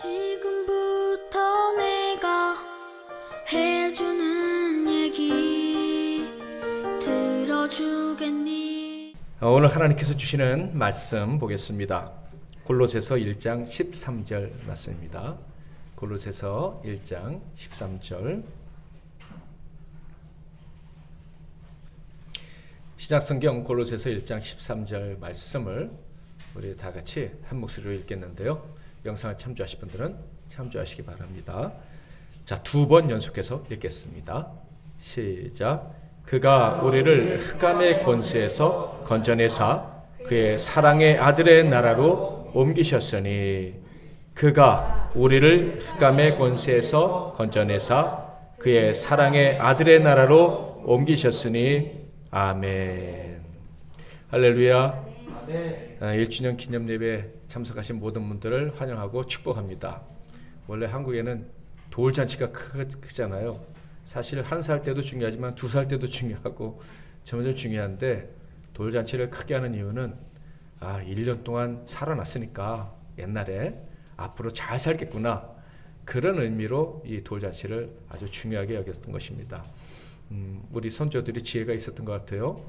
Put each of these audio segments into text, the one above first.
지금부터 내가 해주는 얘기 들어주겠니? 오늘 하나님께서 주시는 말씀 보겠습니다. 골로새서 1장 13절 말씀입니다. 골로새서 1장 13절. 시작성경 골로새서 1장 13절 말씀을 우리 다 같이 한 목소리로 읽겠는데요. 영상을 참조하실 분들은 참조하시기 바랍니다. 자, 2번 연속해서 읽겠습니다. 시작. 그가 우리를 흑암의 권세에서 건져내사 그의 사랑의 아들의 나라로 옮기셨으니, 그가 우리를 흑암의 권세에서 건져내사 그의 사랑의 아들의 나라로 옮기셨으니. 아멘. 할렐루야. 1주년 기념 예배 참석하신 모든 분들을 환영하고 축복합니다. 원래 한국에는 돌잔치가 크잖아요. 사실 1살 때도 중요하지만 2살 때도 중요하고 점점 중요한데, 돌잔치를 크게 하는 이유는 1년 동안 살아났으니까 옛날에 앞으로 잘 살겠구나, 그런 의미로 이 돌잔치를 아주 중요하게 여겼던 것입니다. 우리 선조들이 지혜가 있었던 것 같아요.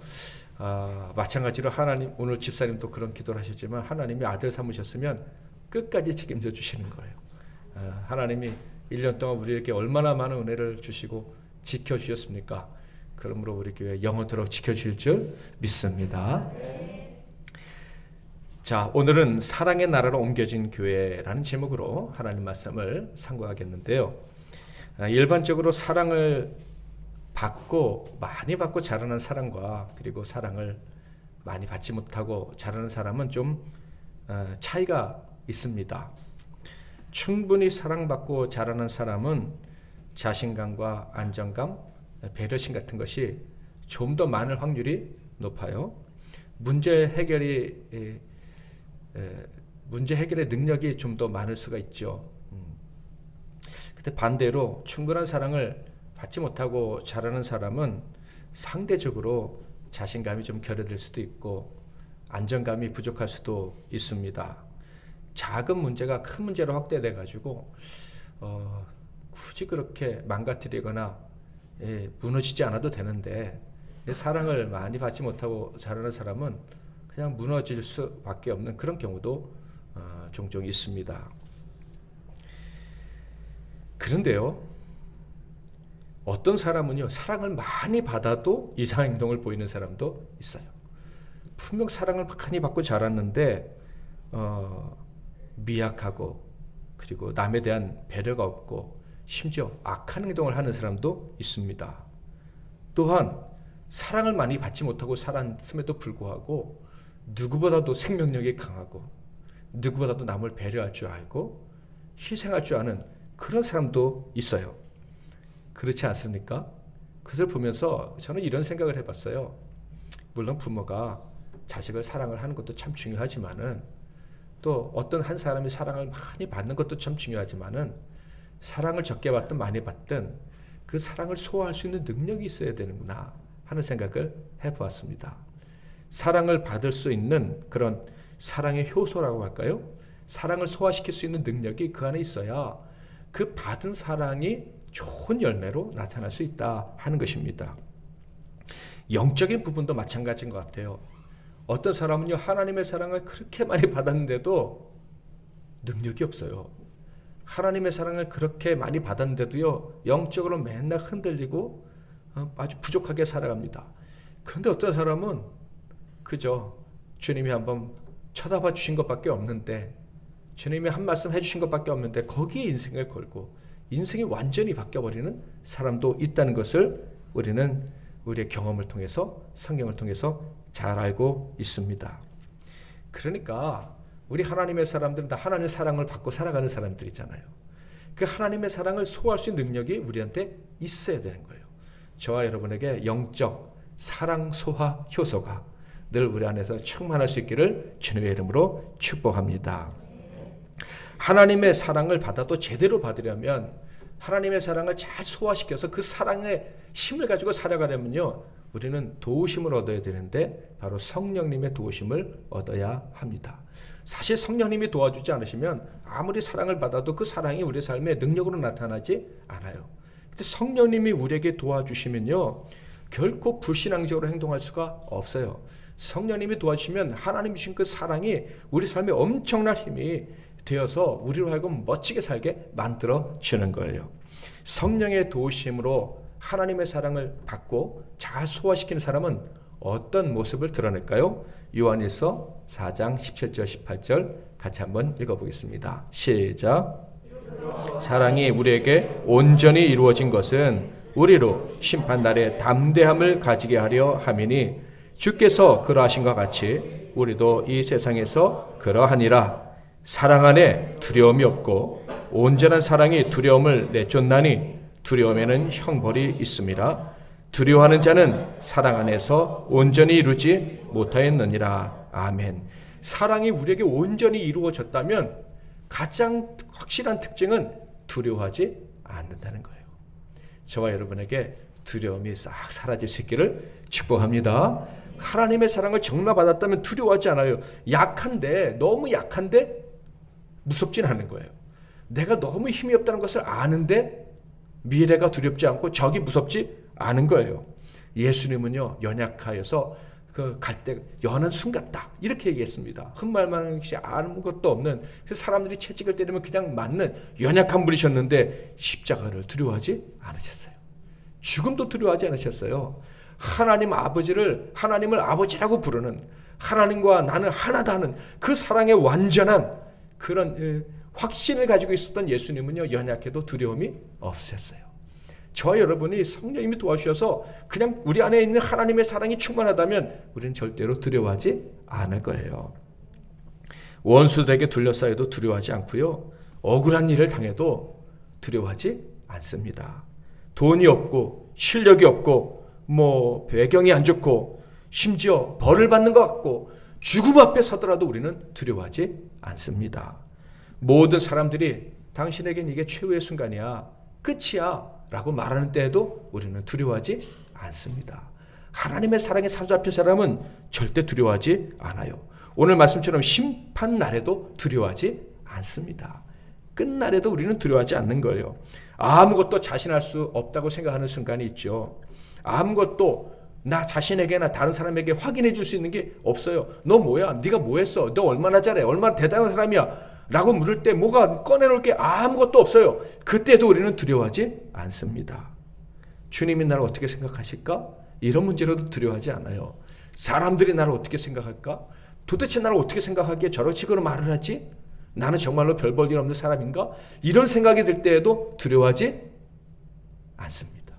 마찬가지로 하나님, 오늘 집사님도 그런 기도를 하셨지만 하나님이 아들 삼으셨으면 끝까지 책임져 주시는 거예요. 하나님이 1년 동안 우리에게 얼마나 많은 은혜를 주시고 지켜주셨습니까? 그러므로 우리 교회 영원토록 지켜주실 줄 믿습니다. 자, 오늘은 사랑의 나라로 옮겨진 교회라는 제목으로 하나님 말씀을 상고하겠는데요. 일반적으로 사랑을 많이 받고 자라는 사람과, 그리고 사랑을 많이 받지 못하고 자라는 사람은 좀 차이가 있습니다. 충분히 사랑받고 자라는 사람은 자신감과 안정감, 배려심 같은 것이 좀 더 많을 확률이 높아요. 문제 해결의 능력이 좀 더 많을 수가 있죠. 근데 반대로 충분한 사랑을 받지 못하고 자라는 사람은 상대적으로 자신감이 좀 결여될 수도 있고 안정감이 부족할 수도 있습니다. 작은 문제가 큰 문제로 확대돼 가지고 굳이 그렇게 망가뜨리거나 무너지지 않아도 되는데, 사랑을 많이 받지 못하고 자라는 사람은 그냥 무너질 수밖에 없는 그런 경우도 종종 있습니다. 그런데요, 어떤 사람은요, 사랑을 많이 받아도 이상 행동을 보이는 사람도 있어요. 분명 사랑을 많이 받고 자랐는데 미약하고, 그리고 남에 대한 배려가 없고, 심지어 악한 행동을 하는 사람도 있습니다. 또한 사랑을 많이 받지 못하고 살았음에도 불구하고 누구보다도 생명력이 강하고, 누구보다도 남을 배려할 줄 알고 희생할 줄 아는 그런 사람도 있어요. 그렇지 않습니까? 그것을 보면서 저는 이런 생각을 해봤어요. 물론 부모가 자식을 사랑을 하는 것도 참 중요하지만은, 또 어떤 한 사람이 사랑을 많이 받는 것도 참 중요하지만은, 사랑을 적게 받든 많이 받든 그 사랑을 소화할 수 있는 능력이 있어야 되는구나 하는 생각을 해보았습니다. 사랑을 받을 수 있는 그런 사랑의 효소라고 할까요? 사랑을 소화시킬 수 있는 능력이 그 안에 있어야 그 받은 사랑이 좋은 열매로 나타날 수 있다 하는 것입니다. 영적인 부분도 마찬가지인 것 같아요. 어떤 사람은요, 하나님의 사랑을 그렇게 많이 받았는데도 능력이 없어요. 하나님의 사랑을 그렇게 많이 받았는데도요, 영적으로 맨날 흔들리고 아주 부족하게 살아갑니다. 그런데 어떤 사람은 그저 주님이 한번 쳐다봐 주신 것밖에 없는데, 주님이 한 말씀 해주신 것밖에 없는데 거기에 인생을 걸고 인생이 완전히 바뀌어버리는 사람도 있다는 것을 우리는 우리의 경험을 통해서, 성경을 통해서 잘 알고 있습니다. 그러니까 우리 하나님의 사람들은 다 하나님의 사랑을 받고 살아가는 사람들이잖아요. 그 하나님의 사랑을 소화할 수 있는 능력이 우리한테 있어야 되는 거예요. 저와 여러분에게 영적 사랑 소화 효소가 늘 우리 안에서 충만할 수 있기를 주님의 이름으로 축복합니다. 하나님의 사랑을 받아도 제대로 받으려면, 하나님의 사랑을 잘 소화시켜서 그 사랑의 힘을 가지고 살아가려면요, 우리는 도우심을 얻어야 되는데 바로 성령님의 도우심을 얻어야 합니다. 사실 성령님이 도와주지 않으시면 아무리 사랑을 받아도 그 사랑이 우리의 삶에 능력으로 나타나지 않아요. 근데 성령님이 우리에게 도와주시면요, 결코 불신앙적으로 행동할 수가 없어요. 성령님이 도와주시면 하나님 주신 그 사랑이 우리 삶에 엄청난 힘이 되어서 우리로 하여금 멋지게 살게 만들어 주는 거예요. 성령의 도우심으로 하나님의 사랑을 받고 잘 소화시키는 사람은 어떤 모습을 드러낼까요? 요한일서 4장 17절 18절 같이 한번 읽어보겠습니다. 시작. 사랑이 우리에게 온전히 이루어진 것은 우리로 심판날에 담대함을 가지게 하려 함이니 주께서 그러하신 것 같이 우리도 이 세상에서 그러하니라. 사랑 안에 두려움이 없고 온전한 사랑이 두려움을 내쫓나니 두려움에는 형벌이 있음이라. 두려워하는 자는 사랑 안에서 온전히 이루지 못하였느니라. 아멘. 사랑이 우리에게 온전히 이루어졌다면 가장 확실한 특징은 두려워하지 않는다는 거예요. 저와 여러분에게 두려움이 싹 사라질 수 있기를 축복합니다. 하나님의 사랑을 정말 받았다면 두려워하지 않아요. 약한데, 너무 약한데 무섭진 않은 거예요. 내가 너무 힘이 없다는 것을 아는데 미래가 두렵지 않고 적이 무섭지 않은 거예요. 예수님은요, 연약하여서 그 갈 때 연한 순 같다 이렇게 얘기했습니다. 흠말만한 것이 아무것도 없는, 사람들이 채찍을 때리면 그냥 맞는 연약한 분이셨는데 십자가를 두려워하지 않으셨어요. 죽음도 두려워하지 않으셨어요. 하나님을 아버지라고 부르는, 하나님과 나는 하나다는 그 사랑의 완전한 그런 확신을 가지고 있었던 예수님은요, 연약해도 두려움이 없으셨어요. 저와 여러분이 성령님이 도와주셔서 그냥 우리 안에 있는 하나님의 사랑이 충만하다면 우리는 절대로 두려워하지 않을 거예요. 원수들에게 둘러싸여도 두려워하지 않고요, 억울한 일을 당해도 두려워하지 않습니다. 돈이 없고 실력이 없고 배경이 안 좋고 심지어 벌을 받는 것 같고 죽음 앞에 서더라도 우리는 두려워하지 않습니다. 모든 사람들이 당신에겐 이게 최후의 순간이야, 끝이야 라고 말하는 때에도 우리는 두려워하지 않습니다. 하나님의 사랑에 사로잡힌 사람은 절대 두려워하지 않아요. 오늘 말씀처럼 심판날에도 두려워하지 않습니다. 끝날에도 우리는 두려워하지 않는 거예요. 아무것도 자신할 수 없다고 생각하는 순간이 있죠. 아무것도 나 자신에게나 다른 사람에게 확인해 줄 수 있는 게 없어요. 너 뭐야? 네가 뭐 했어? 너 얼마나 잘해? 얼마나 대단한 사람이야? 라고 물을 때 뭐가 꺼내놓을 게 아무것도 없어요. 그때도 우리는 두려워하지 않습니다. 주님이 나를 어떻게 생각하실까? 이런 문제로도 두려워하지 않아요. 사람들이 나를 어떻게 생각할까? 도대체 나를 어떻게 생각하기에 저런 식으로 말을 하지? 나는 정말로 별 볼 일 없는 사람인가? 이런 생각이 들 때에도 두려워하지 않습니다.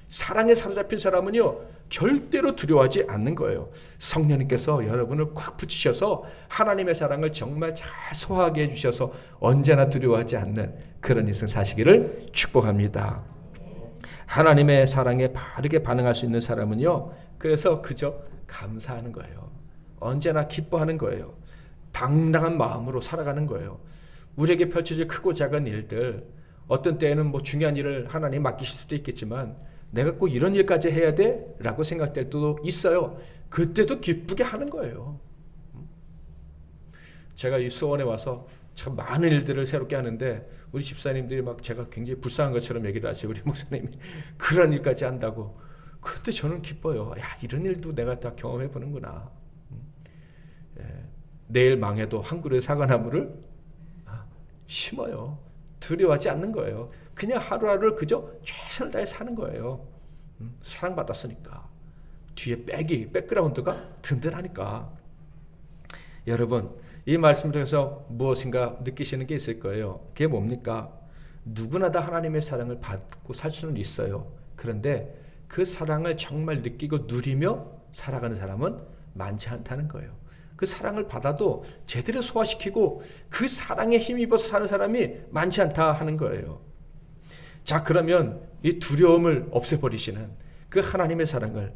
사랑에 사로잡힌 사람은요, 절대로 두려워하지 않는 거예요. 성령님께서 여러분을 꽉 붙이셔서 하나님의 사랑을 정말 잘 소화하게 해주셔서 언제나 두려워하지 않는 그런 인생 사시기를 축복합니다. 하나님의 사랑에 바르게 반응할 수 있는 사람은요, 그래서 그저 감사하는 거예요. 언제나 기뻐하는 거예요. 당당한 마음으로 살아가는 거예요. 우리에게 펼쳐질 크고 작은 일들, 어떤 때에는 중요한 일을 하나님 맡기실 수도 있겠지만 내가 꼭 이런 일까지 해야 돼? 라고 생각될 때도 있어요. 그때도 기쁘게 하는 거예요. 제가 이 수원에 와서 참 많은 일들을 새롭게 하는데 우리 집사님들이 제가 굉장히 불쌍한 것처럼 얘기를 하시고 우리 목사님이 그런 일까지 한다고. 그때 저는 기뻐요. 야, 이런 일도 내가 다 경험해 보는구나. 내일 망해도 한 그루의 사과나무를 심어요. 두려워하지 않는 거예요. 그냥 하루하루를 그저 최선을 다해 사는 거예요. 사랑받았으니까. 뒤에 백그라운드가 든든하니까. 여러분, 이 말씀을 통해서 무엇인가 느끼시는 게 있을 거예요. 그게 뭡니까? 누구나 다 하나님의 사랑을 받고 살 수는 있어요. 그런데 그 사랑을 정말 느끼고 누리며 살아가는 사람은 많지 않다는 거예요. 그 사랑을 받아도 제대로 소화시키고 그 사랑에 힘입어서 사는 사람이 많지 않다 하는 거예요. 자, 그러면 이 두려움을 없애버리시는 그 하나님의 사랑을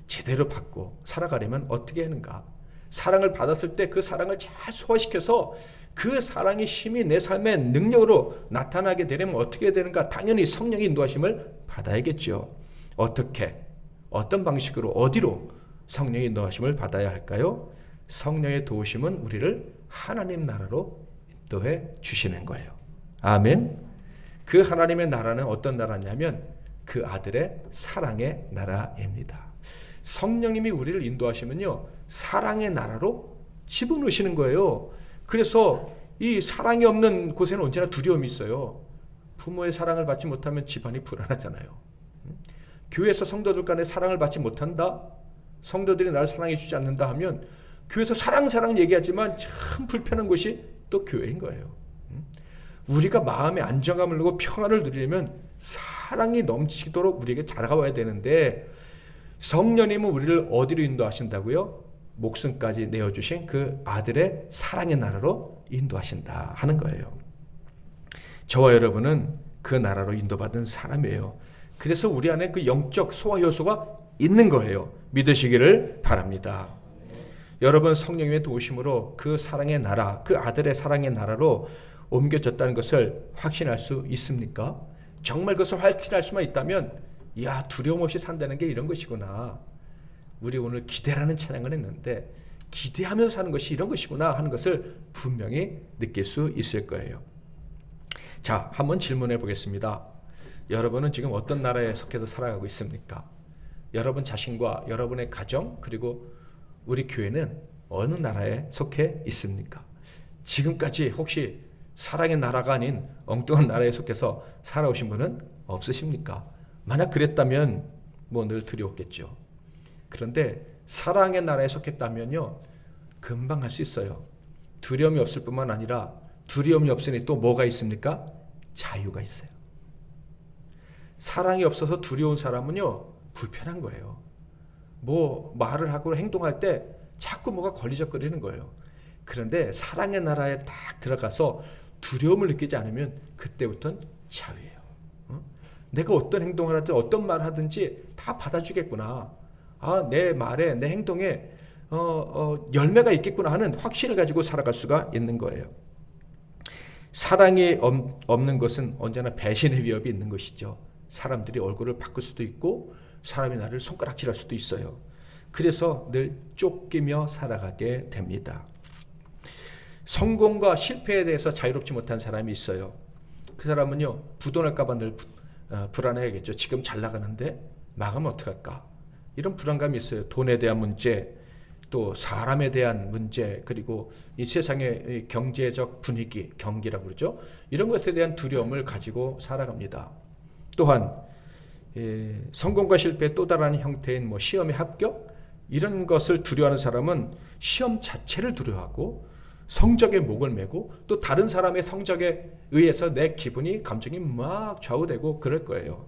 제대로 받고 살아가려면 어떻게 하는가? 사랑을 받았을 때 그 사랑을 잘 소화시켜서 그 사랑의 힘이 내 삶의 능력으로 나타나게 되려면 어떻게 해야 되는가? 당연히 성령의 인도하심을 받아야겠죠. 어떻게? 어떤 방식으로? 어디로 성령의 인도하심을 받아야 할까요? 성령의 도우심은 우리를 하나님 나라로 인도해 주시는 거예요. 아멘. 그 하나님의 나라는 어떤 나라냐면 그 아들의 사랑의 나라입니다. 성령님이 우리를 인도하시면요, 사랑의 나라로 집어넣으시는 거예요. 그래서 이 사랑이 없는 곳에는 언제나 두려움이 있어요. 부모의 사랑을 받지 못하면 집안이 불안하잖아요. 교회에서 성도들 간에 사랑을 받지 못한다, 성도들이 나를 사랑해 주지 않는다 하면 교회에서 사랑 얘기하지만 참 불편한 곳이 또 교회인 거예요. 우리가 마음의 안정감을 누리고 평안을 누리려면 사랑이 넘치도록 우리에게 다가와야 되는데, 성령님은 우리를 어디로 인도하신다고요? 목숨까지 내어주신 그 아들의 사랑의 나라로 인도하신다 하는 거예요. 저와 여러분은 그 나라로 인도받은 사람이에요. 그래서 우리 안에 그 영적 소화 요소가 있는 거예요. 믿으시기를 바랍니다. 여러분, 성령님의 도우심으로 그 사랑의 나라, 그 아들의 사랑의 나라로 옮겨졌다는 것을 확신할 수 있습니까? 정말 그것을 확신할 수만 있다면, 야, 두려움 없이 산다는 게 이런 것이구나. 우리 오늘 기대라는 찬양을 했는데 기대하면서 사는 것이 이런 것이구나 하는 것을 분명히 느낄 수 있을 거예요. 자, 한번 질문해 보겠습니다. 여러분은 지금 어떤 나라에 속해서 살아가고 있습니까? 여러분 자신과 여러분의 가정, 그리고 우리 교회는 어느 나라에 속해 있습니까? 지금까지 혹시 사랑의 나라가 아닌 엉뚱한 나라에 속해서 살아오신 분은 없으십니까? 만약 그랬다면 뭐 늘 두려웠겠죠. 그런데 사랑의 나라에 속했다면요, 금방 할 수 있어요. 두려움이 없을 뿐만 아니라, 두려움이 없으니 또 뭐가 있습니까? 자유가 있어요. 사랑이 없어서 두려운 사람은요, 불편한 거예요. 뭐 말을 하고 행동할 때 자꾸 뭐가 걸리적거리는 거예요. 그런데 사랑의 나라에 딱 들어가서 두려움을 느끼지 않으면 그때부터는 자유예요. 내가 어떤 행동을 하든 어떤 말을 하든지 다 받아주겠구나. 아, 내 말에, 내 행동에 열매가 있겠구나 하는 확신을 가지고 살아갈 수가 있는 거예요. 사랑이 없는 것은 언제나 배신의 위협이 있는 것이죠. 사람들이 얼굴을 바꿀 수도 있고 사람이 나를 손가락질할 수도 있어요. 그래서 늘 쫓기며 살아가게 됩니다. 성공과 실패에 대해서 자유롭지 못한 사람이 있어요. 그 사람은요, 부도날까 봐 늘 불안해야겠죠. 지금 잘 나가는데 망하면 어떡할까? 이런 불안감이 있어요. 돈에 대한 문제, 또 사람에 대한 문제, 그리고 이 세상의 경제적 분위기, 경기라고 그러죠. 이런 것에 대한 두려움을 가지고 살아갑니다. 또한 성공과 실패의 또 다른 형태인 뭐 시험의 합격, 이런 것을 두려워하는 사람은 시험 자체를 두려워하고 성적에 목을 매고 또 다른 사람의 성적에 의해서 내 기분이, 감정이 막 좌우되고 그럴 거예요.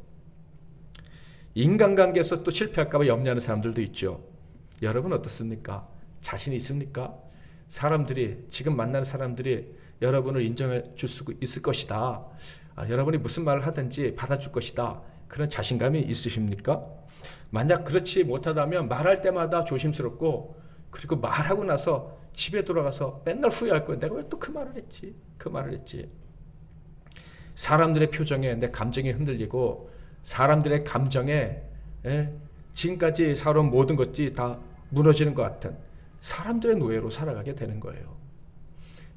인간관계에서 또 실패할까 봐 염려하는 사람들도 있죠. 여러분 어떻습니까? 자신이 있습니까? 사람들이, 지금 만나는 사람들이 여러분을 인정해 줄 수 있을 것이다. 여러분이 무슨 말을 하든지 받아줄 것이다. 그런 자신감이 있으십니까? 만약 그렇지 못하다면 말할 때마다 조심스럽고, 그리고 말하고 나서 집에 돌아가서 맨날 후회할 거예요. 내가 왜 또 그 말을 했지? 그 말을 했지. 사람들의 표정에 내 감정이 흔들리고, 사람들의 감정에 지금까지 살아온 모든 것들이 다 무너지는 것 같은 사람들의 노예로 살아가게 되는 거예요.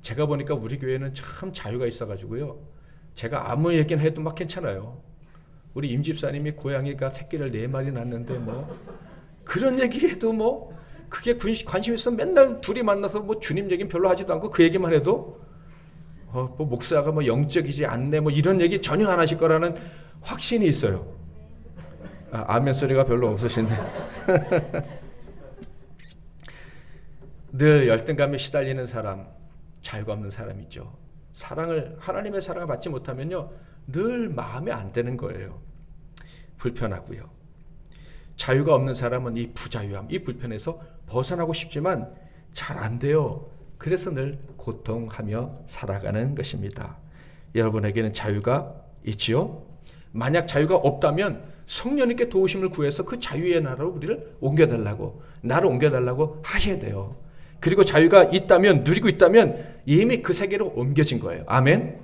제가 보니까 우리 교회는 참 자유가 있어가지고요, 제가 아무 얘기는 해도 막 괜찮아요. 우리 임 집사님이 고양이가 새끼를 4마리 낳는데 뭐 그런 얘기해도 뭐 그게 관심 있으면 맨날 둘이 만나서 뭐 주님 얘기는 별로 하지도 않고 그 얘기만 해도 뭐 목사가 뭐 영적이지 않네 뭐 이런 얘기 전혀 안 하실 거라는 확신이 있어요. 아멘 소리가 별로 없으신데 늘 열등감에 시달리는 사람, 자유가 없는 사람이죠. 하나님의 사랑을 받지 못하면요, 늘 마음에 안 드는 거예요. 불편하고요. 자유가 없는 사람은 이 부자유함, 이 불편에서 벗어나고 싶지만 잘 안 돼요. 그래서 늘 고통하며 살아가는 것입니다. 여러분에게는 자유가 있지요? 만약 자유가 없다면 성령님께 도우심을 구해서 그 자유의 나라로 우리를 옮겨달라고, 나를 옮겨달라고 하셔야 돼요. 그리고 자유가 있다면, 누리고 있다면 이미 그 세계로 옮겨진 거예요. 아멘?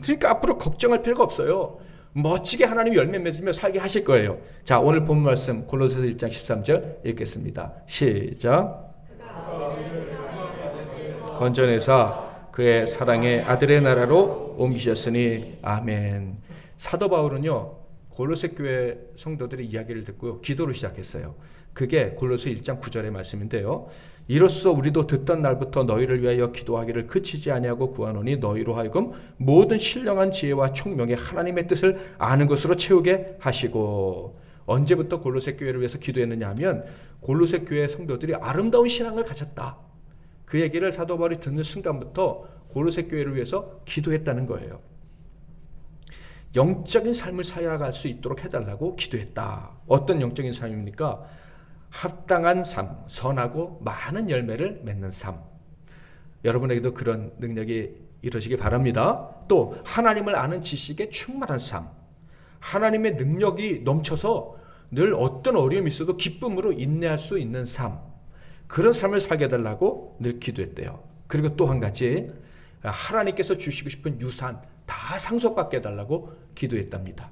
그러니까 앞으로 걱정할 필요가 없어요. 멋지게 하나님이 열매 맺으며 살게 하실 거예요. 자, 오늘 본 말씀 골로새서 1장 13절 읽겠습니다. 시작. 건져내사 그의 사랑의 아들의 나라로 옮기셨으니 아멘. 사도 바울은요 골로새 교회 성도들의 이야기를 듣고 기도를 시작했어요. 그게 골로새 1장 9절의 말씀인데요. 이로써 우리도 듣던 날부터 너희를 위하여 기도하기를 그치지 아니하고 구하노니 너희로 하여금 모든 신령한 지혜와 총명의 하나님의 뜻을 아는 것으로 채우게 하시고. 언제부터 골로새 교회를 위해서 기도했느냐 하면 골로새 교회 성도들이 아름다운 신앙을 가졌다. 그 얘기를 사도 바울이 듣는 순간부터 골로새 교회를 위해서 기도했다는 거예요. 영적인 삶을 살아갈 수 있도록 해달라고 기도했다. 어떤 영적인 삶입니까? 합당한 삶, 선하고 많은 열매를 맺는 삶. 여러분에게도 그런 능력이 이루어지기 바랍니다. 또 하나님을 아는 지식에 충만한 삶. 하나님의 능력이 넘쳐서 늘 어떤 어려움이 있어도 기쁨으로 인내할 수 있는 삶. 그런 삶을 살게 해달라고 늘 기도했대요. 그리고 또 한 가지, 하나님께서 주시고 싶은 유산 다 상속받게 해달라고 기도했답니다.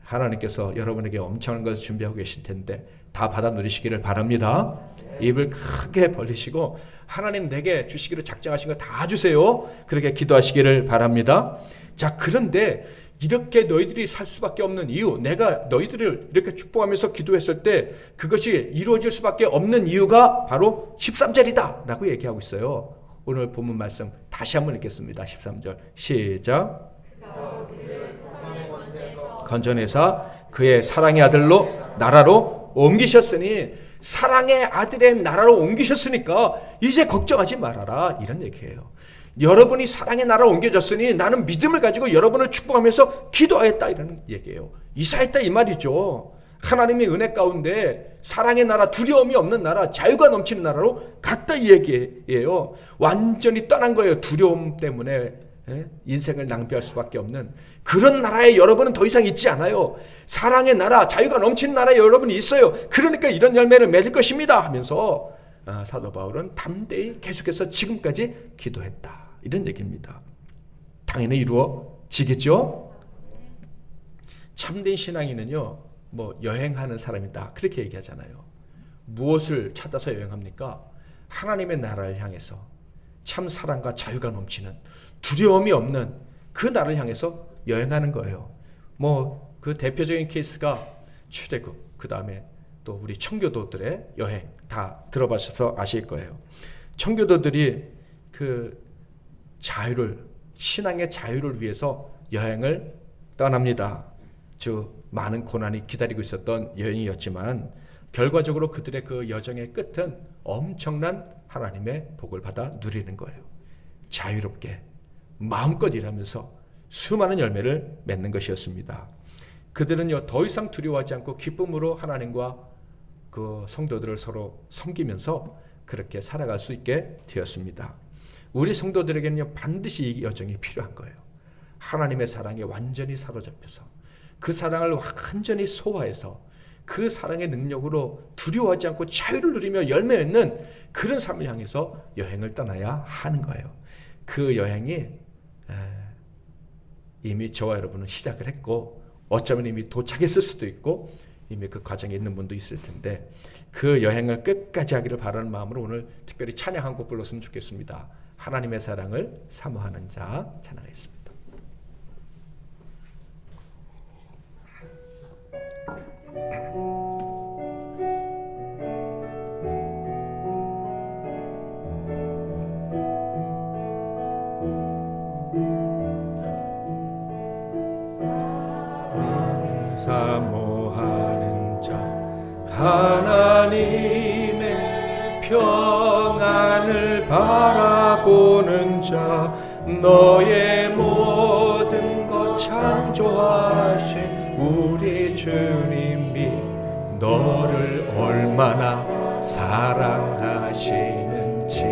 하나님께서 여러분에게 엄청난 것을 준비하고 계실 텐데 다 받아 누리시기를 바랍니다. 입을 크게 벌리시고 하나님 내게 주시기로 작정하신 거 다 주세요. 그렇게 기도하시기를 바랍니다. 자, 그런데 이렇게 너희들이 살 수밖에 없는 이유, 내가 너희들을 이렇게 축복하면서 기도했을 때 그것이 이루어질 수밖에 없는 이유가 바로 13절이다 라고 얘기하고 있어요. 오늘 본문 말씀 다시 한번 읽겠습니다. 13절 시작. 건져내사 그의 사랑의 아들로 나라로 옮기셨으니, 사랑의 아들의 나라로 옮기셨으니까 이제 걱정하지 말아라, 이런 얘기예요. 여러분이 사랑의 나라로 옮겨졌으니 나는 믿음을 가지고 여러분을 축복하면서 기도하였다, 이런 얘기예요. 이사했다 이 말이죠. 하나님의 은혜 가운데 사랑의 나라, 두려움이 없는 나라, 자유가 넘치는 나라로 갔다, 이 얘기예요. 완전히 떠난 거예요. 두려움 때문에 인생을 낭비할 수밖에 없는 그런 나라에 여러분은 더 이상 있지 않아요. 사랑의 나라, 자유가 넘치는 나라에 여러분이 있어요. 그러니까 이런 열매를 맺을 것입니다 하면서 사도 바울은 담대히 계속해서 지금까지 기도했다, 이런 얘기입니다. 당연히 이루어지겠죠. 참된 신앙인은요, 여행하는 사람이다, 그렇게 얘기하잖아요. 무엇을 찾아서 여행합니까? 하나님의 나라를 향해서 참 사랑과 자유가 넘치는, 두려움이 없는 그 나라를 향해서 여행하는 거예요. 그 대표적인 케이스가 출애굽, 그 다음에 또 우리 청교도들의 여행 다 들어보셔서 아실 거예요. 청교도들이 그 자유를, 신앙의 자유를 위해서 여행을 떠납니다. 많은 고난이 기다리고 있었던 여행이었지만 결과적으로 그들의 그 여정의 끝은 엄청난 하나님의 복을 받아 누리는 거예요. 자유롭게 마음껏 일하면서 수많은 열매를 맺는 것이었습니다. 그들은요, 더 이상 두려워하지 않고 기쁨으로 하나님과 그 성도들을 서로 섬기면서 그렇게 살아갈 수 있게 되었습니다. 우리 성도들에게는요, 반드시 이 여정이 필요한 거예요. 하나님의 사랑에 완전히 사로잡혀서 그 사랑을 완전히 소화해서 그 사랑의 능력으로 두려워하지 않고 자유를 누리며 열매 맺는 그런 삶을 향해서 여행을 떠나야 하는 거예요. 그 여행이 이미 저와 여러분은 시작을 했고 어쩌면 이미 도착했을 수도 있고 이미 그 과정에 있는 분도 있을 텐데, 그 여행을 끝까지 하기를 바라는 마음으로 오늘 특별히 찬양 한 곡 불렀으면 좋겠습니다. 하나님의 사랑을 사모하는 자 찬양하겠습니다. 사모하는 자, 하나님의 평안을 바라보는 자, 너의 모든 것 창조하신 우리 주님이 너를 얼마나 사랑하시는지,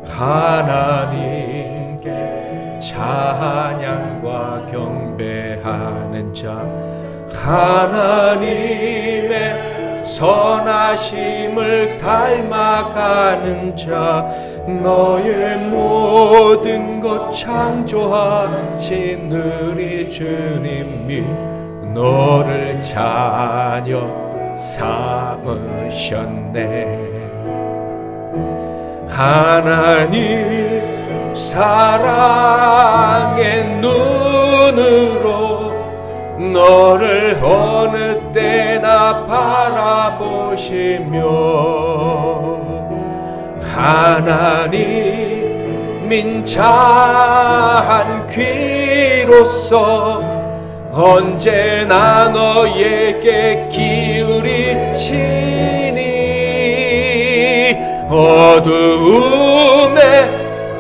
하나님께 찬양과 경배하는 자, 하나님의 선하심을 닮아가는 자, 너의 모든 것 창조하신 우리 주님이 너를 자녀 삼으셨네. 하나님 사랑의 눈으로 너를 어느 때나 바라보시며 하나님 민자한 귀로서 언제나 너에게 기울이시니 어두움에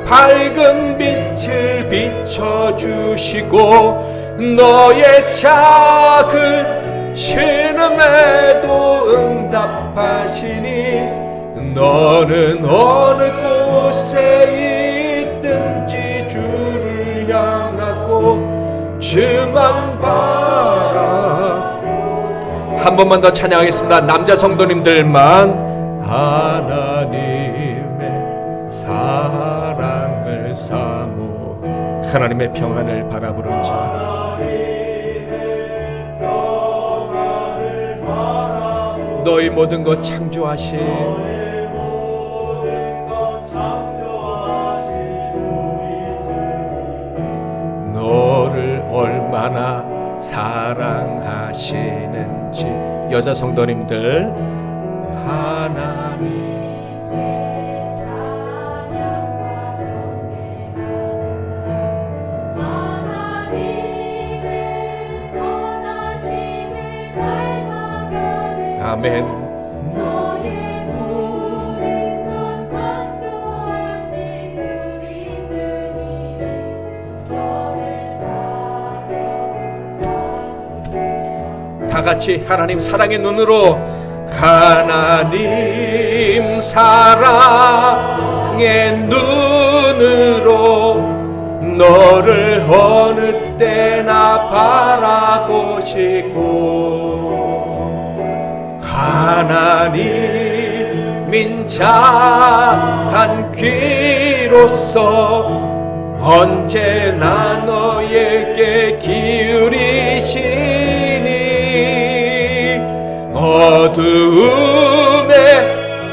밝은 빛을 비춰주시고 너의 작은 신음에도 응답하시니 너는 어느 곳에 있든지 주를 향하고 주만 바라. 한 번만 더 찬양하겠습니다. 남자 성도님들만. 하나님의 사랑을 사모 하나님의 평안을 바라보는 자, 너희 모든 것 창조하신 너를 얼마나 사랑하시는지. 여자 성도님들, 하나님 아멘. 너의 모든 것 창조하신 우리 주님 너를 다 같이 하나님 사랑의 눈으로. 하나님 사랑의 눈으로 너를 어느 때나 바라보시고 하나님 민자한 귀로서 언제나 너에게 기울이시니 어두움에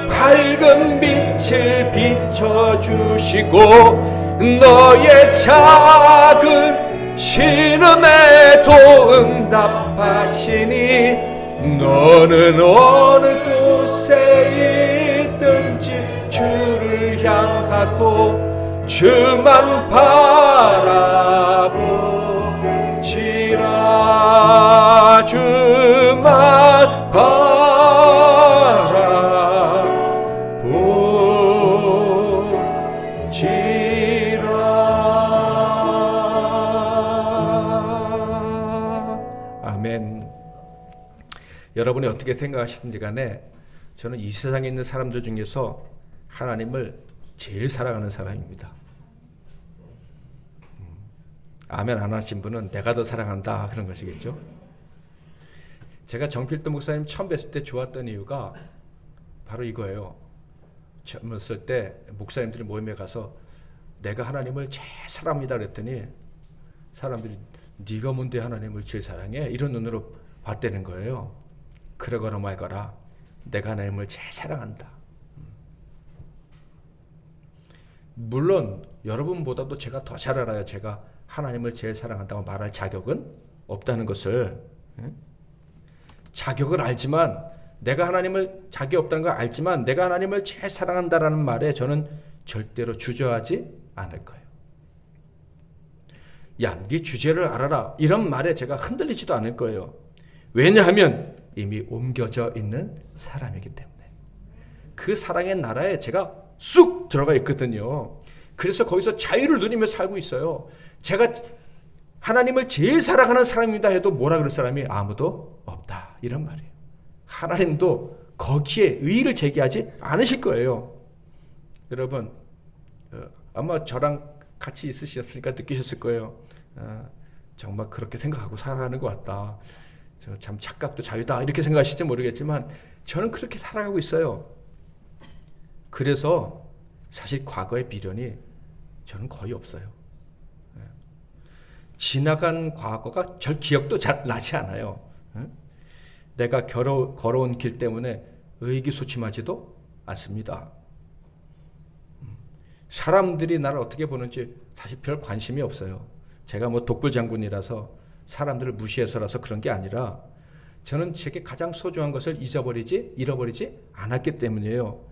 밝은 빛을 비춰주시고 너의 작은 신음에도 응답하시니 너는 어느 곳에 있든지 주를 향하고 주만 바라보지라. 주만 바라보지라. 아멘. 여러분이 어떻게 생각하시든지 간에 저는 이 세상에 있는 사람들 중에서 하나님을 제일 사랑하는 사람입니다. 아멘 안 하신 분은 내가 더 사랑한다 그런 것이겠죠. 제가 정필도 목사님 처음 뵀을 때 좋았던 이유가 바로 이거예요. 젊었을 때 목사님들이 모임에 가서 내가 하나님을 제일 사랑합니다 그랬더니 사람들이 네가 뭔데 하나님을 제일 사랑해? 이런 눈으로 봤다는 거예요. 그러거나 말거나 내가 하나님을 제일 사랑한다. 물론 여러분보다도 제가 더 잘 알아요. 제가 하나님을 제일 사랑한다고 말할 자격은 없다는 것을. 자격을 알지만 내가 하나님을 자격이 없다는 걸 알지만 내가 하나님을 제일 사랑한다라는 말에 저는 절대로 주저하지 않을 거예요. 야, 네 주제를 알아라 이런 말에 제가 흔들리지도 않을 거예요. 왜냐하면 이미 옮겨져 있는 사람이기 때문에. 그 사랑의 나라에 제가 쑥 들어가 있거든요. 그래서 거기서 자유를 누리며 살고 있어요. 제가 하나님을 제일 사랑하는 사람입니다 해도 뭐라 그럴 사람이 아무도 없다 이런 말이에요. 하나님도 거기에 의의를 제기하지 않으실 거예요. 여러분 아마 저랑 같이 있으셨으니까 느끼셨을 거예요. 정말 그렇게 생각하고 살아가는 것 같다. 참 착각도 자유다 이렇게 생각하실지 모르겠지만 저는 그렇게 살아가고 있어요. 그래서 사실 과거의 비련이 저는 거의 없어요. 지나간 과거가 절 기억도 잘 나지 않아요. 내가 걸어온 길 때문에 의기소침하지도 않습니다. 사람들이 나를 어떻게 보는지 사실 별 관심이 없어요. 제가 뭐 독불 장군이라서 사람들을 무시해서라서 그런 게 아니라 저는 제게 가장 소중한 것을 잃어버리지 않았기 때문이에요.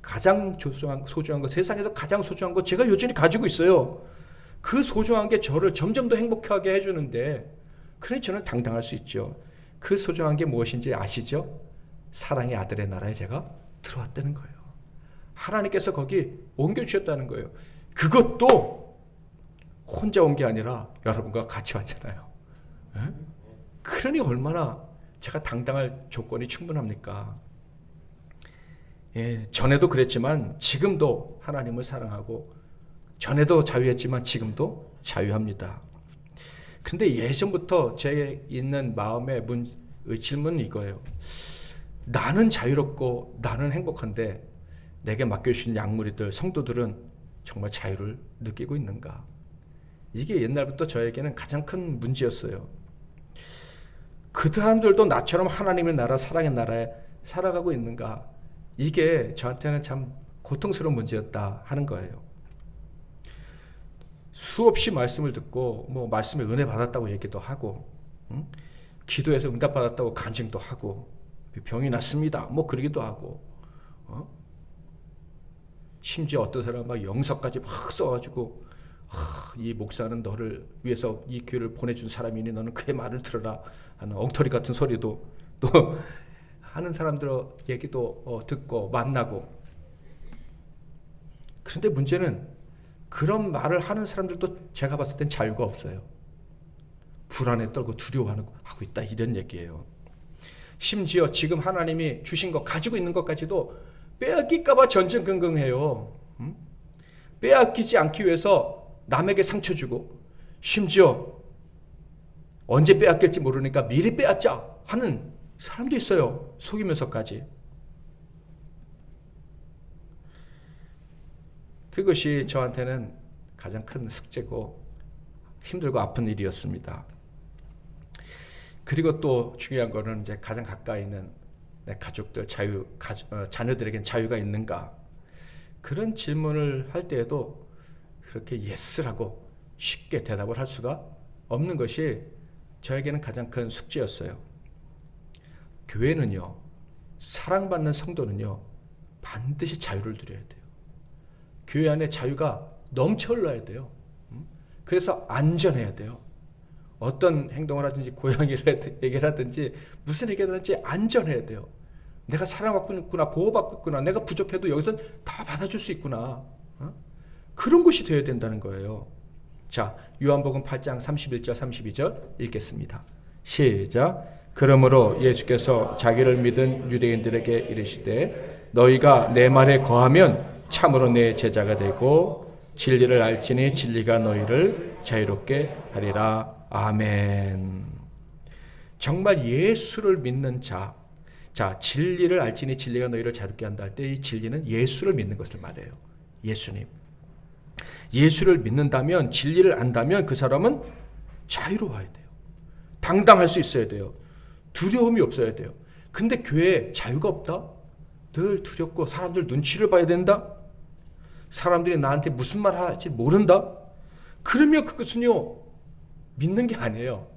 가장 소중한 것, 세상에서 가장 소중한 것 제가 여전히 가지고 있어요. 그 소중한 게 저를 점점 더 행복하게 해주는데, 그러니 저는 당당할 수 있죠. 그 소중한 게 무엇인지 아시죠? 사랑의 아들의 나라에 제가 들어왔다는 거예요. 하나님께서 거기 옮겨주셨다는 거예요. 그것도 혼자 온 게 아니라 여러분과 같이 왔잖아요. 에? 그러니 얼마나 제가 당당할 조건이 충분합니까? 예, 전에도 그랬지만 지금도 하나님을 사랑하고, 전에도 자유했지만 지금도 자유합니다. 근데 예전부터 제 있는 마음의 질문은 이거예요. 나는 자유롭고 나는 행복한데 내게 맡겨주신 양무리들, 성도들은 정말 자유를 느끼고 있는가? 이게 옛날부터 저에게는 가장 큰 문제였어요. 그 사람들도 나처럼 하나님의 나라, 사랑의 나라에 살아가고 있는가? 이게 저한테는 참 고통스러운 문제였다 하는 거예요. 수없이 말씀을 듣고 뭐 말씀에 은혜 받았다고 얘기도 하고, 기도해서 응답 받았다고 간증도 하고, 병이 났습니다 뭐 그러기도 하고, 심지어 어떤 사람은 막 영서까지 막 써가지고, 이 목사는 너를 위해서 이 교회를 보내준 사람이니 너는 그의 말을 들어라 하는 엉터리 같은 소리도 또 하는 사람들 얘기도 듣고 만나고. 그런데 문제는 그런 말을 하는 사람들도 제가 봤을 땐 자유가 없어요. 불안에 떨고 두려워하고 있다, 이런 얘기예요. 심지어 지금 하나님이 주신 것, 가지고 있는 것까지도 빼앗길까 봐 전전긍긍해요. 빼앗기지 않기 위해서 남에게 상처 주고, 심지어 언제 빼앗길지 모르니까 미리 빼앗자 하는 사람도 있어요. 속이면서까지. 그것이 저한테는 가장 큰 숙제고 힘들고 아픈 일이었습니다. 그리고 또 중요한 거는 이제 가장 가까이 있는 내 가족들, 자녀들에겐 자유가 있는가? 그런 질문을 할 때에도 그렇게 예스라고 쉽게 대답을 할 수가 없는 것이 저에게는 가장 큰 숙제였어요. 교회는요, 사랑받는 성도는요, 반드시 자유를 누려야 돼요. 교회 안에 자유가 넘쳐 흘러야 돼요. 그래서 안전해야 돼요. 어떤 행동을 하든지, 고양이를 얘기를 하든지 무슨 얘기를 하든지 안전해야 돼요. 내가 사랑받고 있구나, 보호받고 있구나, 내가 부족해도 여기서 다 받아줄 수 있구나. 그런 것이 되어야 된다는 거예요. 자, 요한복음 8장 31절 32절 읽겠습니다. 시작. 그러므로 예수께서 자기를 믿은 유대인들에게 이르시되 너희가 내 말에 거하면 참으로 내 제자가 되고 진리를 알지니 진리가 너희를 자유롭게 하리라. 아멘. 정말 예수를 믿는 자, 진리를 알지니 진리가 너희를 자유롭게 한다 할 때 이 진리는 예수를 믿는 것을 말해요. 예수님. 예수를 믿는다면, 진리를 안다면 그 사람은 자유로워야 돼요. 당당할 수 있어야 돼요. 두려움이 없어야 돼요. 근데 교회에 자유가 없다? 늘 두렵고 사람들 눈치를 봐야 된다? 사람들이 나한테 무슨 말 할지 모른다? 그러면 그것은요, 믿는 게 아니에요.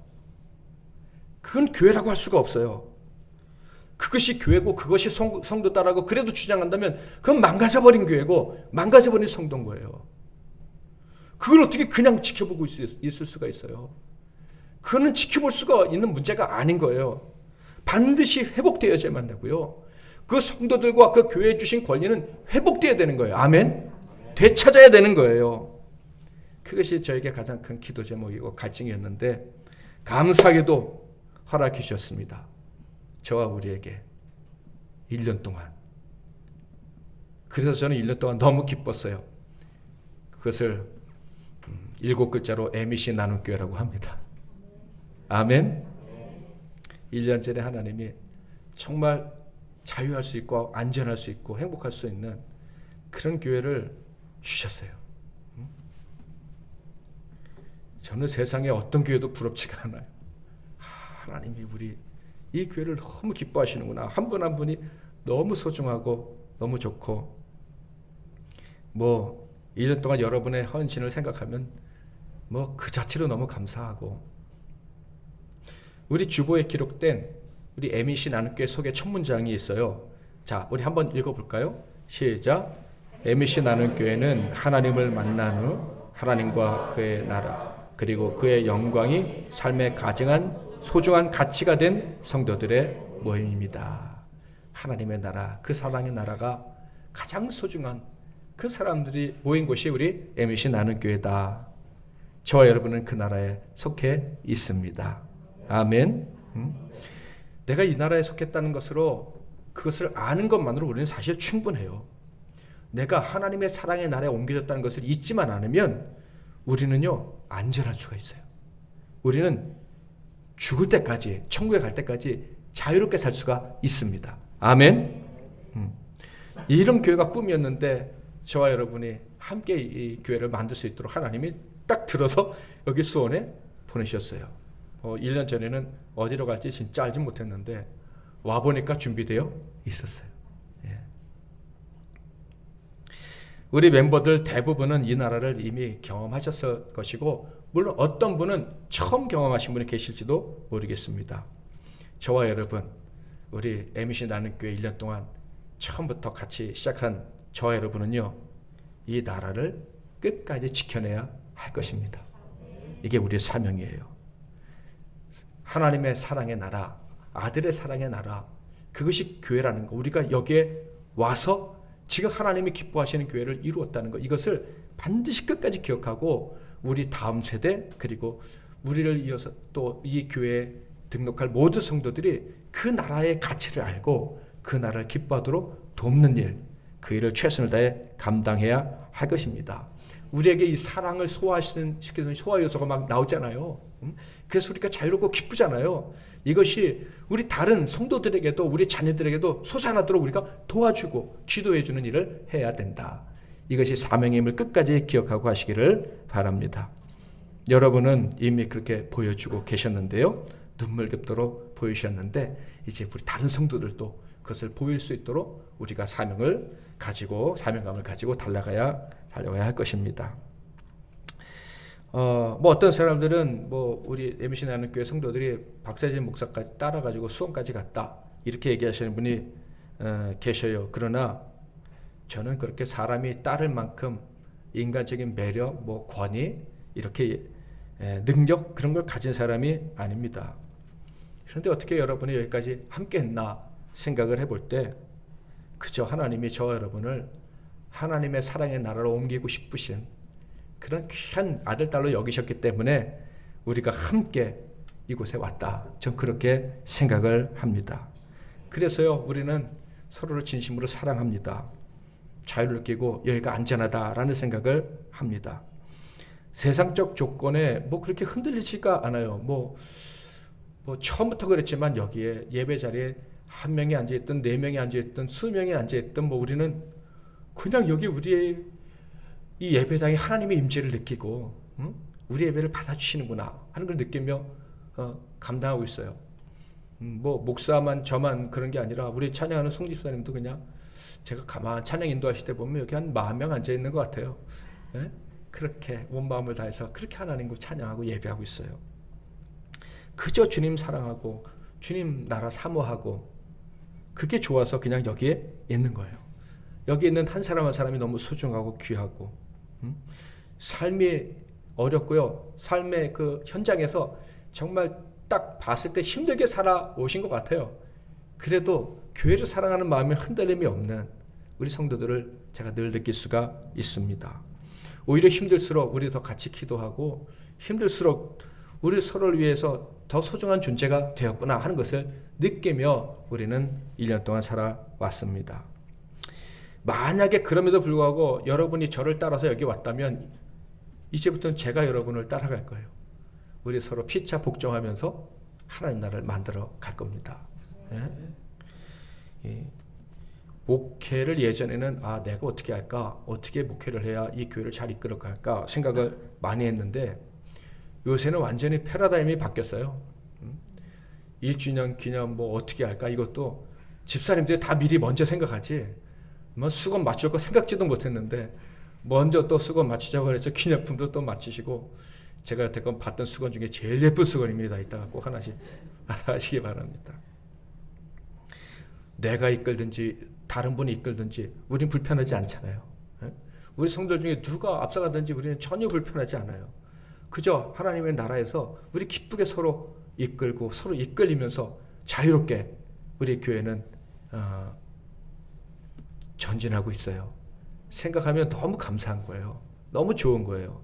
그건 교회라고 할 수가 없어요. 그것이 교회고 그것이 성도 따라고 그래도 주장한다면 그건 망가져버린 교회고 망가져버린 성도인 거예요. 그걸 어떻게 그냥 지켜보고 있을 수가 있어요. 그거는 지켜볼 수가 있는 문제가 아닌 거예요. 반드시 회복되어야만 되고요. 그 성도들과 그 교회에 주신 권리는 회복되어야 되는 거예요. 아멘? 되찾아야 되는 거예요. 그것이 저에게 가장 큰 기도 제목이고 갈증이었는데 감사하게도 허락해 주셨습니다. 저와 우리에게 1년 동안. 그래서 저는 1년 동안 너무 기뻤어요. 그것을 7글자로 MEC 나눔교회라고 합니다. 아멘. 1년 전에 하나님이 정말 자유할 수 있고 안전할 수 있고 행복할 수 있는 그런 교회를 주셨어요. 저는 세상에 어떤 교회도 부럽지가 않아요. 하나님이 우리 이 교회를 너무 기뻐하시는구나. 한 분 한 분이 너무 소중하고 너무 좋고, 뭐 1년 동안 여러분의 헌신을 생각하면 뭐 그 자체로 너무 감사하고, 우리 주보에 기록된 우리 MEC 나눔교회 속에 첫 문장이 있어요. 자, 우리 한번 읽어볼까요? 시작. MEC 나눔교회는 하나님을 만난 후 하나님과 그의 나라 그리고 그의 영광이 삶에 가증한 소중한 가치가 된 성도들의 모임입니다. 하나님의 나라, 그 사랑의 나라가 가장 소중한 그 사람들이 모인 곳이 우리 MEC 나눔교회다. 저와 여러분은 그 나라에 속해 있습니다. 아멘. 내가 이 나라에 속했다는 것으로 그것을 아는 것만으로 우리는 사실 충분해요. 내가 하나님의 사랑의 나라에 옮겨졌다는 것을 잊지만 않으면 우리는요 안전할 수가 있어요. 우리는 죽을 때까지, 천국에 갈 때까지 자유롭게 살 수가 있습니다. 아멘. 이런 교회가 꿈이었는데 저와 여러분이 함께 이 교회를 만들 수 있도록 하나님이 딱 들어서 여기 수원에 보내셨어요. 1년 전에는 어디로 갈지 진짜 알지 못했는데 와보니까 준비되어 있었어요. 예. 우리 멤버들 대부분은 이 나라를 이미 경험하셨을 것이고, 물론 어떤 분은 처음 경험하신 분이 계실지도 모르겠습니다. 저와 여러분, 우리 MEC 나눔교회 1년 동안 처음부터 같이 시작한 저와 여러분은요, 이 나라를 끝까지 지켜내야 할 것입니다. 이게 우리의 사명이에요. 하나님의 사랑의 나라, 아들의 사랑의 나라, 그것이 교회라는 거, 우리가 여기에 와서 지금 하나님이 기뻐하시는 교회를 이루었다는 것, 이것을 반드시 끝까지 기억하고 우리 다음 세대, 그리고 우리를 이어서 또 이 교회에 등록할 모든 성도들이 그 나라의 가치를 알고 그 나라를 기뻐하도록 돕는 일, 그 일을 최선을 다해 감당해야 할 것입니다. 우리에게 이 사랑을 소화시키는 소화 요소가 막 나오잖아요. 그래서 우리가 자유롭고 기쁘잖아요. 이것이 우리 다른 성도들에게도, 우리 자녀들에게도 솟아나도록 우리가 도와주고 기도해주는 일을 해야 된다. 이것이 사명임을 끝까지 기억하고 하시기를 바랍니다. 여러분은 이미 그렇게 보여주고 계셨는데요. 눈물겹도록 보이셨는데 이제 우리 다른 성도들도 그것을 보일 수 있도록 우리가 사명감을 가지고 달려가야 할 것입니다. 뭐 어떤 사람들은 뭐 우리 MEC 나눔교회 성도들이 박세진 목사까지 따라가지고 수원까지 갔다 이렇게 얘기하시는 분이 계셔요. 그러나 저는 그렇게 사람이 따를 만큼 인간적인 매력, 뭐 권위, 이렇게 능력 그런 걸 가진 사람이 아닙니다. 그런데 어떻게 여러분이 여기까지 함께 했나 생각을 해볼 때 그저 하나님이 저와 여러분을 하나님의 사랑의 나라로 옮기고 싶으신 그런 귀한 아들, 딸로 여기셨기 때문에 우리가 함께 이곳에 왔다. 전 그렇게 생각을 합니다. 그래서요, 우리는 서로를 진심으로 사랑합니다. 자유를 느끼고 여기가 안전하다라는 생각을 합니다. 세상적 조건에 뭐 그렇게 흔들리지가 않아요. 뭐 처음부터 그랬지만 여기에 예배 자리에 한 명이 앉아있든 네 명이 앉아있든 수명이 앉아있든 뭐 우리는 그냥 여기 우리의 이 예배당에 하나님의 임재를 느끼고 우리 예배를 받아주시는구나 하는 걸 느끼며 감당하고 있어요. 뭐 목사만 저만 그런 게 아니라 우리 찬양하는 송집사님도 그냥 제가 가만 찬양 인도하실 때 보면 여기 한 40명 앉아있는 것 같아요. 네? 그렇게 온 마음을 다해서 그렇게 하나님을 찬양하고 예배하고 있어요. 그저 주님 사랑하고 주님 나라 사모하고 그게 좋아서 그냥 여기에 있는 거예요. 여기 있는 한 사람 한 사람이 너무 소중하고 귀하고 삶이 어렵고요. 삶의 그 현장에서 정말 딱 봤을 때 힘들게 살아오신 것 같아요. 그래도 교회를 사랑하는 마음에 흔들림이 없는 우리 성도들을 제가 늘 느낄 수가 있습니다. 오히려 힘들수록 우리 더 같이 기도하고 힘들수록 우리 서로를 위해서 더 소중한 존재가 되었구나 하는 것을 느끼며 우리는 1년 동안 살아왔습니다. 만약에 그럼에도 불구하고 여러분이 저를 따라서 여기 왔다면 이제부터는 제가 여러분을 따라갈 거예요. 우리 서로 피차 복종하면서 하나님 나라를 만들어 갈 겁니다. 예? 목회를 예전에는 내가 어떻게 할까? 어떻게 목회를 해야 이 교회를 잘 이끌어 갈까? 생각을 많이 했는데 요새는 완전히 패러다임이 바뀌었어요. 1주년 기념 뭐 어떻게 할까? 이것도 집사님들이 다 미리 먼저 생각하지. 뭐 수건 맞출 거 생각지도 못했는데 먼저 또 수건 맞추자고 해서 기념품도 또 맞추시고, 제가 여태껏 봤던 수건 중에 제일 예쁜 수건입니다. 이따가 꼭 하나씩 받아가시기 바랍니다. 내가 이끌든지 다른 분이 이끌든지 우린 불편하지 않잖아요. 우리 성도들 중에 누가 앞서가든지 우리는 전혀 불편하지 않아요. 그저 하나님의 나라에서 우리 기쁘게 서로 이끌고 서로 이끌리면서 자유롭게 우리 교회는 전진하고 있어요. 생각하면 너무 감사한 거예요. 너무 좋은 거예요.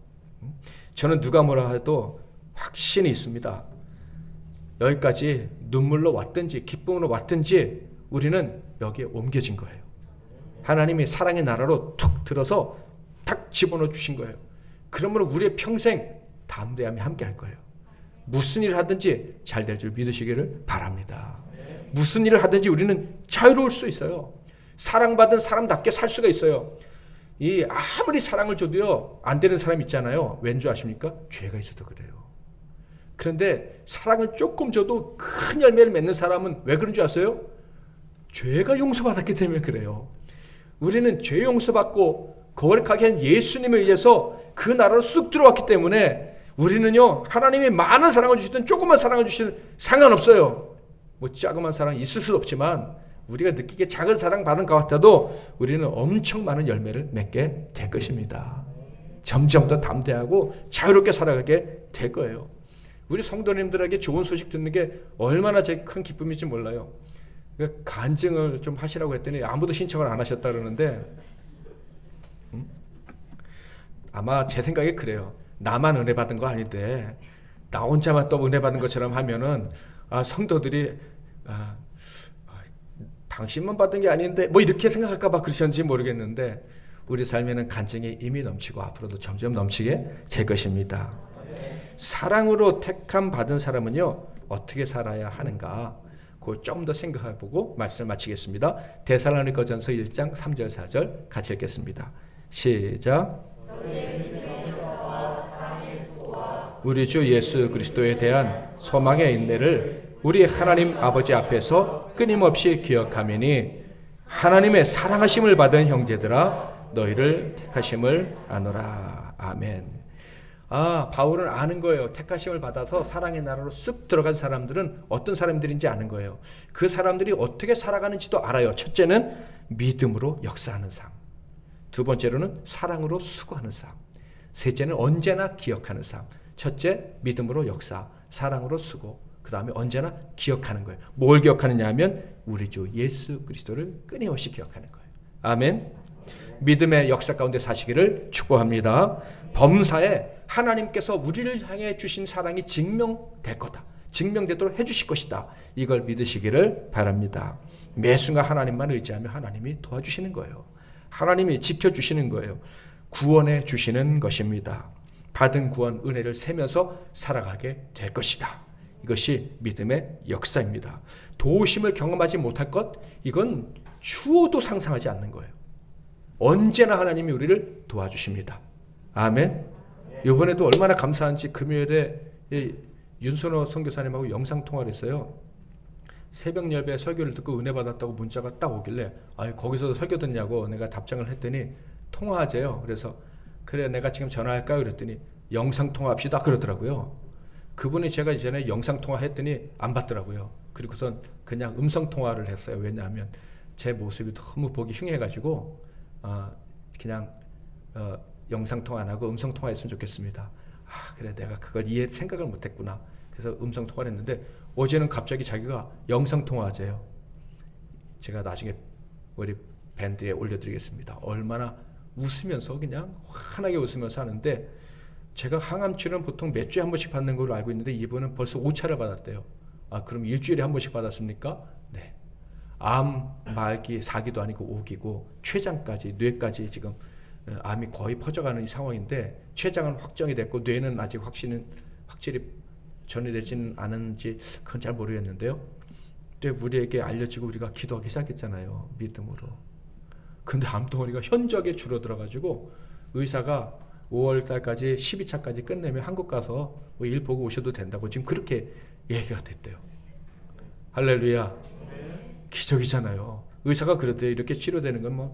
저는 누가 뭐라 해도 확신이 있습니다. 여기까지 눈물로 왔든지 기쁨으로 왔든지 우리는 여기에 옮겨진 거예요. 하나님이 사랑의 나라로 툭 들어서 탁 집어넣어 주신 거예요. 그러므로 우리의 평생 담대함이 함께 할 거예요. 무슨 일을 하든지 잘 될 줄 믿으시기를 바랍니다. 무슨 일을 하든지 우리는 자유로울 수 있어요. 사랑받은 사람답게 살 수가 있어요. 이 아무리 사랑을 줘도요 안 되는 사람 있잖아요. 왠 줄 아십니까? 죄가 있어도 그래요. 그런데 사랑을 조금 줘도 큰 열매를 맺는 사람은 왜 그런 줄 아세요? 죄가 용서받았기 때문에 그래요. 우리는 죄 용서받고 거룩하게 한 예수님을 위해서 그 나라로 쑥 들어왔기 때문에 우리는요 하나님이 많은 사랑을 주시든 조그만 사랑을 주시든 상관없어요. 뭐 자그만 사랑이 있을 수도 없지만 우리가 느끼기에 작은 사랑 받은 것 같아도 우리는 엄청 많은 열매를 맺게 될 것입니다. 점점 더 담대하고 자유롭게 살아가게 될 거예요. 우리 성도님들에게 좋은 소식 듣는 게 얼마나 제 큰 기쁨인지 몰라요. 간증을 좀 하시라고 했더니 아무도 신청을 안 하셨다 그러는데 아마 제 생각에 그래요. 나만 은혜 받은 거 아닌데 나 혼자만 또 은혜 받은 것처럼 하면은 성도들이 당신만 받은 게 아닌데 뭐 이렇게 생각할까 봐 그러셨는지 모르겠는데 우리 삶에는 간증이 이미 넘치고 앞으로도 점점 넘치게 될 것입니다. 사랑으로 택함 받은 사람은요 어떻게 살아야 하는가 그걸 좀 더 생각해보고 말씀을 마치겠습니다. 데살로니가전서 1장 3절 4절 같이 읽겠습니다. 시작. 우리 주 예수 그리스도에 대한 소망의 인내를 우리 하나님 아버지 앞에서 끊임없이 기억하매니 하나님의 사랑하심을 받은 형제들아 너희를 택하심을 아노라. 아멘. 바울은 아는 거예요. 택하심을 받아서 사랑의 나라로 쑥 들어간 사람들은 어떤 사람들인지 아는 거예요. 그 사람들이 어떻게 살아가는지도 알아요. 첫째는 믿음으로 역사하는 삶, 두 번째로는 사랑으로 수고하는 삶, 셋째는 언제나 기억하는 삶. 첫째 믿음으로 역사, 사랑으로 수고, 그 다음에 언제나 기억하는 거예요. 뭘 기억하느냐 하면 우리 주 예수 그리스도를 끊임없이 기억하는 거예요. 아멘. 믿음의 역사 가운데 사시기를 축복합니다. 범사에 하나님께서 우리를 향해 주신 사랑이 증명될 거다. 증명되도록 해주실 것이다. 이걸 믿으시기를 바랍니다. 매 순간 하나님만 의지하면 하나님이 도와주시는 거예요. 하나님이 지켜주시는 거예요. 구원해 주시는 것입니다. 받은 구원 은혜를 세면서 살아가게 될 것이다. 이것이 믿음의 역사입니다. 도우심을 경험하지 못할 것, 이건 추호도 상상하지 않는 거예요. 언제나 하나님이 우리를 도와주십니다. 아멘. 이번에도 얼마나 감사한지 금요일에 윤선호 선교사님하고 영상통화를 했어요. 새벽 예배 설교를 듣고 은혜 받았다고 문자가 딱 오길래 거기서도 설교 듣냐고 내가 답장을 했더니 통화하재요. 그래서 그래 내가 지금 전화할까 그랬더니 영상통화합시다 그러더라고요. 그분이 제가 이전에 영상통화 했더니 안 받더라고요. 그리고선 그냥 음성통화를 했어요. 왜냐하면 제 모습이 너무 보기 흉해가지고 그냥 영상통화 안 하고 음성통화 했으면 좋겠습니다. 그래 내가 그걸 생각을 못했구나. 그래서 음성통화를 했는데 어제는 갑자기 자기가 영상통화하재요. 제가 나중에 우리 밴드에 올려드리겠습니다. 얼마나 웃으면서 그냥 환하게 웃으면서 하는데 제가 항암치료는 보통 몇 주에 한 번씩 받는 걸로 알고 있는데 이분은 벌써 5차를 받았대요. 그럼 일주일에 한 번씩 받았습니까? 네. 암 말기 4기도 아니고 5기고 췌장까지 뇌까지 지금 암이 거의 퍼져가는 이 상황인데 췌장은 확정이 됐고 뇌는 아직 확실히 전이되지는 않은지 그건 잘 모르겠는데요. 근데 우리에게 알려지고 우리가 기도하기 시작했잖아요. 믿음으로. 근데 암덩어리가 현저하게 줄어들어가지고 의사가 5월달까지 12차까지 끝내면 한국 가서 일 보고 오셔도 된다고 지금 그렇게 얘기가 됐대요. 할렐루야. 기적이잖아요. 의사가 그랬대요. 이렇게 치료되는 건 뭐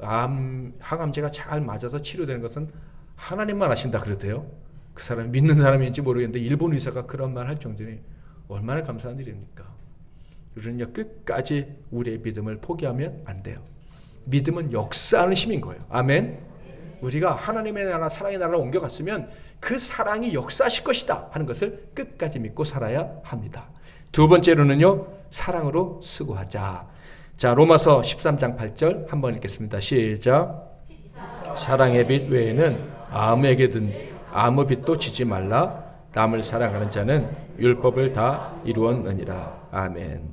항암제가 잘 맞아서 치료되는 것은 하나님만 아신다 그러대요. 그 사람이 믿는 사람인지 모르겠는데 일본 의사가 그런 말 할 정도니 얼마나 감사한 일입니까? 우리는요 끝까지 우리의 믿음을 포기하면 안 돼요. 믿음은 역사하는 힘인 거예요. 아멘. 우리가 하나님의 나라, 사랑의 나라로 옮겨갔으면 그 사랑이 역사하실 것이다 하는 것을 끝까지 믿고 살아야 합니다. 두 번째로는요, 사랑으로 수고하자. 자, 로마서 13장 8절 한번 읽겠습니다. 시작. 사랑의 빛 외에는 아무에게든 아무 빛도 지지 말라. 남을 사랑하는 자는 율법을 다 이루었느니라. 아멘.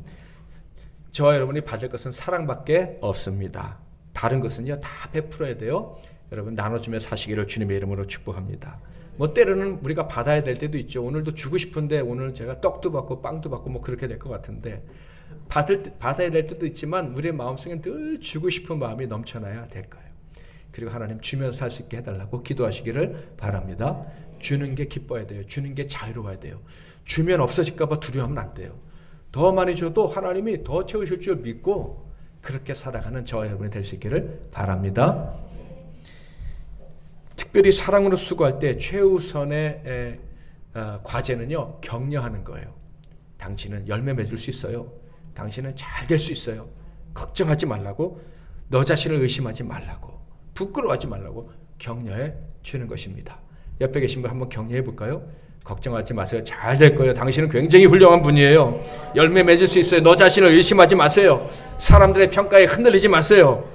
저와 여러분이 받을 것은 사랑밖에 없습니다. 다른 것은요 다 베풀어야 돼요. 여러분 나눠주며 사시기를 주님의 이름으로 축복합니다. 뭐 때로는 우리가 받아야 될 때도 있죠. 오늘도 주고 싶은데 오늘 제가 떡도 받고 빵도 받고 뭐 그렇게 될 것 같은데 받아야 될 때도 있지만 우리의 마음속에 늘 주고 싶은 마음이 넘쳐나야 될 거예요. 그리고 하나님 주면서 살 수 있게 해달라고 기도하시기를 바랍니다. 주는 게 기뻐야 돼요. 주는 게 자유로워야 돼요. 주면 없어질까 봐 두려워하면 안 돼요. 더 많이 줘도 하나님이 더 채우실 줄 믿고 그렇게 살아가는 저와 여러분이 될 수 있기를 바랍니다. 특별히 사랑으로 수고할 때 최우선의 과제는요 격려하는 거예요. 당신은 열매 맺을 수 있어요. 당신은 잘 될 수 있어요. 걱정하지 말라고, 너 자신을 의심하지 말라고, 부끄러워하지 말라고 격려해 주는 것입니다. 옆에 계신 분 한번 격려해 볼까요? 걱정하지 마세요. 잘 될 거예요. 당신은 굉장히 훌륭한 분이에요. 열매 맺을 수 있어요. 너 자신을 의심하지 마세요. 사람들의 평가에 흔들리지 마세요.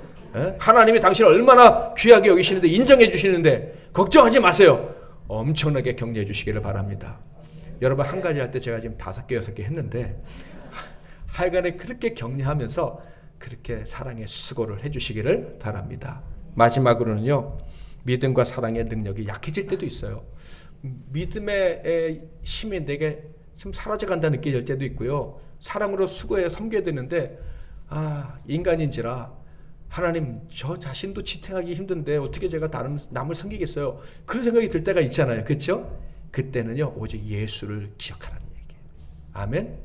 하나님이 당신을 얼마나 귀하게 여기시는데 인정해 주시는데 걱정하지 마세요. 엄청나게 격려해 주시기를 바랍니다. 여러분 한 가지 할 때 제가 지금 5개, 6개 했는데 하여간에 그렇게 격려하면서 그렇게 사랑의 수고를 해 주시기를 바랍니다. 마지막으로는요. 믿음과 사랑의 능력이 약해질 때도 있어요. 믿음의 힘이 내게 좀 사라져간다 느껴질 때도 있고요. 사랑으로 수고해 섬겨야 되는데 인간인지라 하나님 저 자신도 지탱하기 힘든데 어떻게 제가 남을 섬기겠어요. 그런 생각이 들 때가 있잖아요. 그렇죠? 그때는요 오직 예수를 기억하라는 얘기예요. 아멘.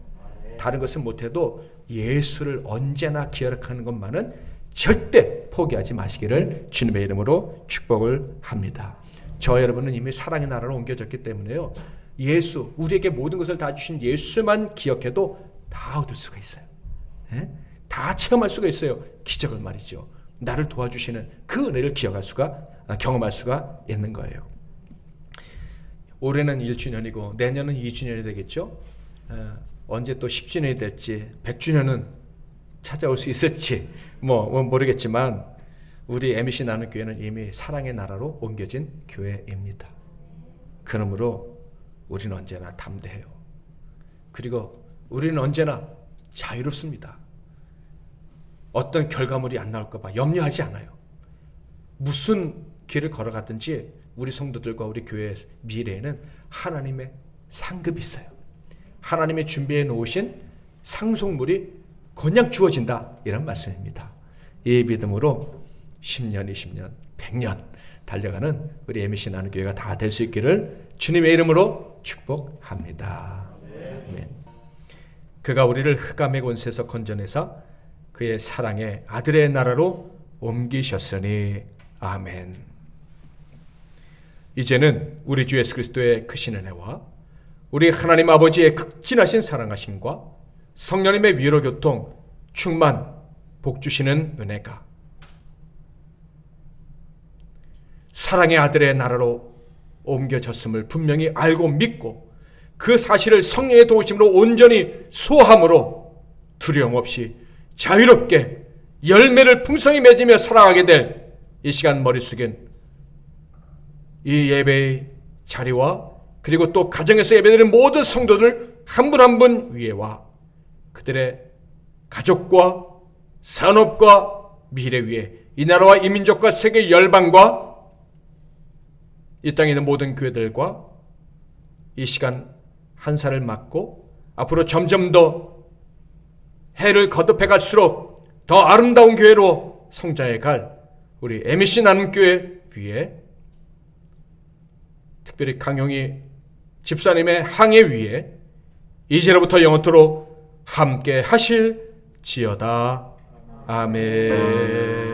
다른 것은 못해도 예수를 언제나 기억하는 것만은 절대 포기하지 마시기를 주님의 이름으로 축복을 합니다. 저 여러분은 이미 사랑의 나라로 옮겨졌기 때문에요. 예수, 우리에게 모든 것을 다 주신 예수만 기억해도 다 얻을 수가 있어요. 다 체험할 수가 있어요. 기적을 말이죠. 나를 도와주시는 그 은혜를 경험할 수가 있는 거예요. 올해는 1주년이고 내년은 2주년이 되겠죠. 언제 또 10주년이 될지 100주년은 찾아올 수 있을지 모르겠지만 우리 MBC 나눔교회는 이미 사랑의 나라로 옮겨진 교회입니다. 그러므로 우리는 언제나 담대해요. 그리고 우리는 언제나 자유롭습니다. 어떤 결과물이 안 나올까 봐 염려하지 않아요. 무슨 길을 걸어갔든지 우리 성도들과 우리 교회의 미래에는 하나님의 상급이 있어요. 하나님의 준비해 놓으신 상속물이 그냥 주어진다 이런 말씀입니다. 이 믿음으로 10년, 20년, 100년 달려가는 우리 MBC 나눔교회가 다 될 수 있기를 주님의 이름으로 축복합니다. 아멘. 그가 우리를 흑암의 권세에서 건져내사 그의 사랑의 아들의 나라로 옮기셨으니 아멘. 이제는 우리 주 예수 그리스도의 크신 은혜와 우리 하나님 아버지의 극진하신 사랑하심과 성령님의 위로 교통 충만 복 주시는 은혜가 사랑의 아들의 나라로 옮겨졌음을 분명히 알고 믿고 그 사실을 성령의 도우심으로 온전히 소함으로 두려움 없이 자유롭게 열매를 풍성히 맺으며 살아가게 될 이 시간 머릿속엔 이 예배의 자리와 그리고 또 가정에서 예배드리는 모든 성도들 한 분 한 분 위에와 그들의 가족과 산업과 미래 위에 이 나라와 이 민족과 세계 열방과 이 땅에 있는 모든 교회들과 이 시간 한 살을 맞고 앞으로 점점 더 해를 거듭해 갈수록 더 아름다운 교회로 성장해 갈 우리 MBC 나눔교회 위에 특별히 강용희 집사님의 항해 위에 이제로부터 영원토록 함께 하실지어다. 아멘.